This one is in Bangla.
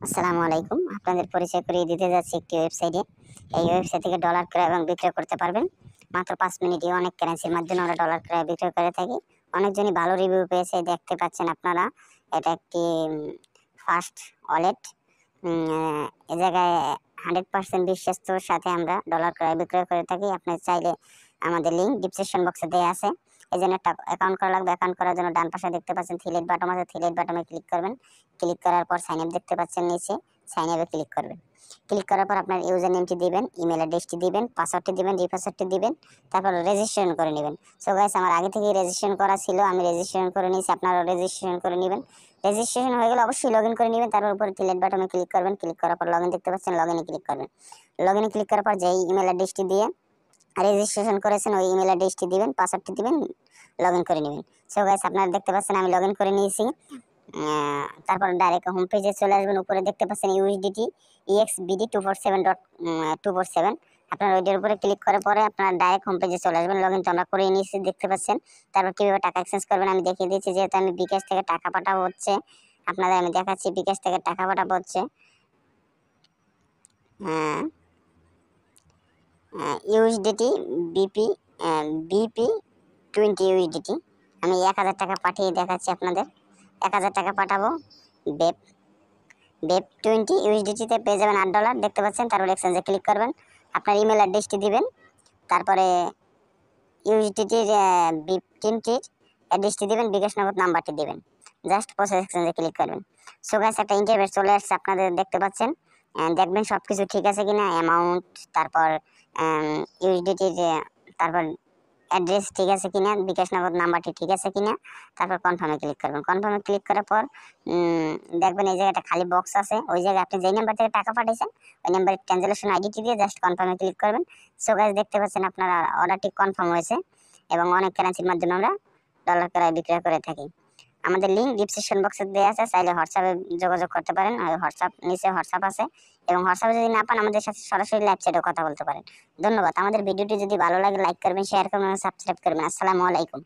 আসসালামু আলাইকুম। আপনাদের পরিচয় করিয়ে দিতে যাচ্ছি একটি ওয়েবসাইটে। এই ওয়েবসাইট থেকে ডলার ক্রয় এবং বিক্রয় করতে পারবেন। মাত্র ৫ মিনিটে অনেক কারেন্সির মাধ্যমে আমরা ডলার ক্রয় বিক্রয় করে থাকি। অনেকজনই ভালো রিভিউ পেয়েছে, দেখতে পাচ্ছেন আপনারা। এটা একটি ফাস্ট ওয়ালেট। এ জায়গায় 100% বিশ্বস্তর সাথে আমরা ডলার ক্রয় বিক্রয় করে থাকি। আপনি চাইলে আমাদের লিঙ্ক ডিসক্রিপশন বক্সে দেয়া আছে। এজন্য একটা অ্যাকাউন্ট করা লাগবে। অ্যাকাউন্ট করার জন্য ডান পাশে দেখতে পাচ্ছেন থ্রি বাটন আছে, থ্রি বাটনে ক্লিক করবেন। ক্লিক করার পর সাইন আপ দেখতে পাচ্ছেন নিচে, সাইন আপে ক্লিক করবেন। ক্লিক করার পর আপনার ইউজার নেমটি দিবেন, ইমেল অ্যাড্রেসটি দিবেন, পাসওয়ার্ডটি দিবেন, রিপাসওয়ার্ডটি দিবেন, তারপর রেজিস্ট্রেশন করে নেবেন। সো গাইস, আমার আগে থেকেই রেজিস্ট্রেশন করা ছিল, আমি রেজিস্ট্রেশন করে নিয়েছি, আপনারাও রেজিস্ট্রেশন করে নেবেন। রেজিস্ট্রেশন হয়ে গেলে অবশ্যই লগইন করে নেবেন। তারপর উপরে থ্রি বাটনে ক্লিক করবেন। ক্লিক করার পর লগইন দেখতে পাচ্ছেন, লগইনে ক্লিক করবেন। লগইনে ক্লিক করার পর যেই ইমেল অ্যাড্রেসটি দিয়ে রেজিস্ট্রেশন করেছেন ওই ইমেল অ্যাড্রেসটি দিবেন, পাসওয়ার্ডটি দিবেন, লগইন করে নেবেন। সো গাইস, আপনারা দেখতে পাচ্ছেন আমি লগইন করে নিয়েছি। তারপর ডাইরেক্ট হোম পেজে চলে আসবেন। উপরে দেখতে পাচ্ছেন ইউএসডিটি EXBD 247.247। আপনার ওইটার উপরে ক্লিক করার পরে আপনার ডাইরেক্ট হোম পেজে চলে আসবেন। লগইন তো আমরা করে নিয়েছি, দেখতে পাচ্ছেন। তারপর কীভাবে টাকা এক্সচেঞ্জ করবেন আমি দেখিয়ে দিয়েছি। যেহেতু আমি বিকাশ থেকে টাকা পাঠাবো হচ্ছে, আপনাদের আমি দেখাচ্ছি বিকাশ থেকে টাকা পাঠাবো হচ্ছে ইউএসডিটি বিপি 20 ইউএসডিটি। আমি 1000 টাকা পাঠিয়ে দেখাচ্ছি আপনাদের। 1000 টাকা পাঠাবো। বেপ বেপ 20 ইউএসডিটিতে পেয়ে যাবেন $8, দেখতে পাচ্ছেন। তারপর এক্সচেঞ্জে ক্লিক করবেন, আপনার ইমেল অ্যাড্রেসটি দিবেন, তারপরে ইউএসডিটির বিপ 20 অ্যাড্রেসটি দিবেন, বিকাশ নগদ নাম্বারটি দিবেন, জাস্ট প্রসেস এক্সচেঞ্জে ক্লিক করবেন। সো গাইস, একটা ইন্টারফেস চলে আসছে, আপনাদের দেখতে পাচ্ছেন। দেখবেন সব কিছু ঠিক আছে কিনা, অ্যামাউন্ট, তারপর ইউএসডিটির, তারপর অ্যাড্রেস ঠিক আছে কিনা, বিকাশ নগদ নাম্বারটি ঠিক আছে কিনা, তারপর কনফার্মে ক্লিক করবেন। কনফার্মে ক্লিক করার পর দেখবেন এই জায়গায় একটা খালি বক্স আছে। ওই জায়গায় আপনি যেই নাম্বার থেকে টাকা পাঠিয়েছেন ওই নাম্বারের ট্রানজ্যাকশন আইডিটি দিয়ে জাস্ট কনফার্মে ক্লিক করবেন। সো গাইস, দেখতে পাচ্ছেন আপনার অর্ডারটি কনফার্ম হয়েছে এবং অনেক কারেন্সির মাধ্যমে আমরা ডলার ক্রয় বিক্রয় করে থাকি। আমাদের লিঙ্ক ডিসক্রিপশন বক্সে দেওয়া আছে, চাইলে হোয়াটসঅ্যাপে যোগাযোগ করতে পারেন। হোয়াটসঅ্যাপ নিচে হোয়াটসঅ্যাপ আছে, এবং হোয়াটসঅ্যাপে যদি না পান আমাদের সাথে সরাসরি লাইভ চ্যাটেও কথা বলতে পারেন। ধন্যবাদ। আমাদের ভিডিওটি যদি ভালো লাগে লাইক করবেন, শেয়ার করবেন, সাবস্ক্রাইব করবেন। আসসালামু আলাইকুম।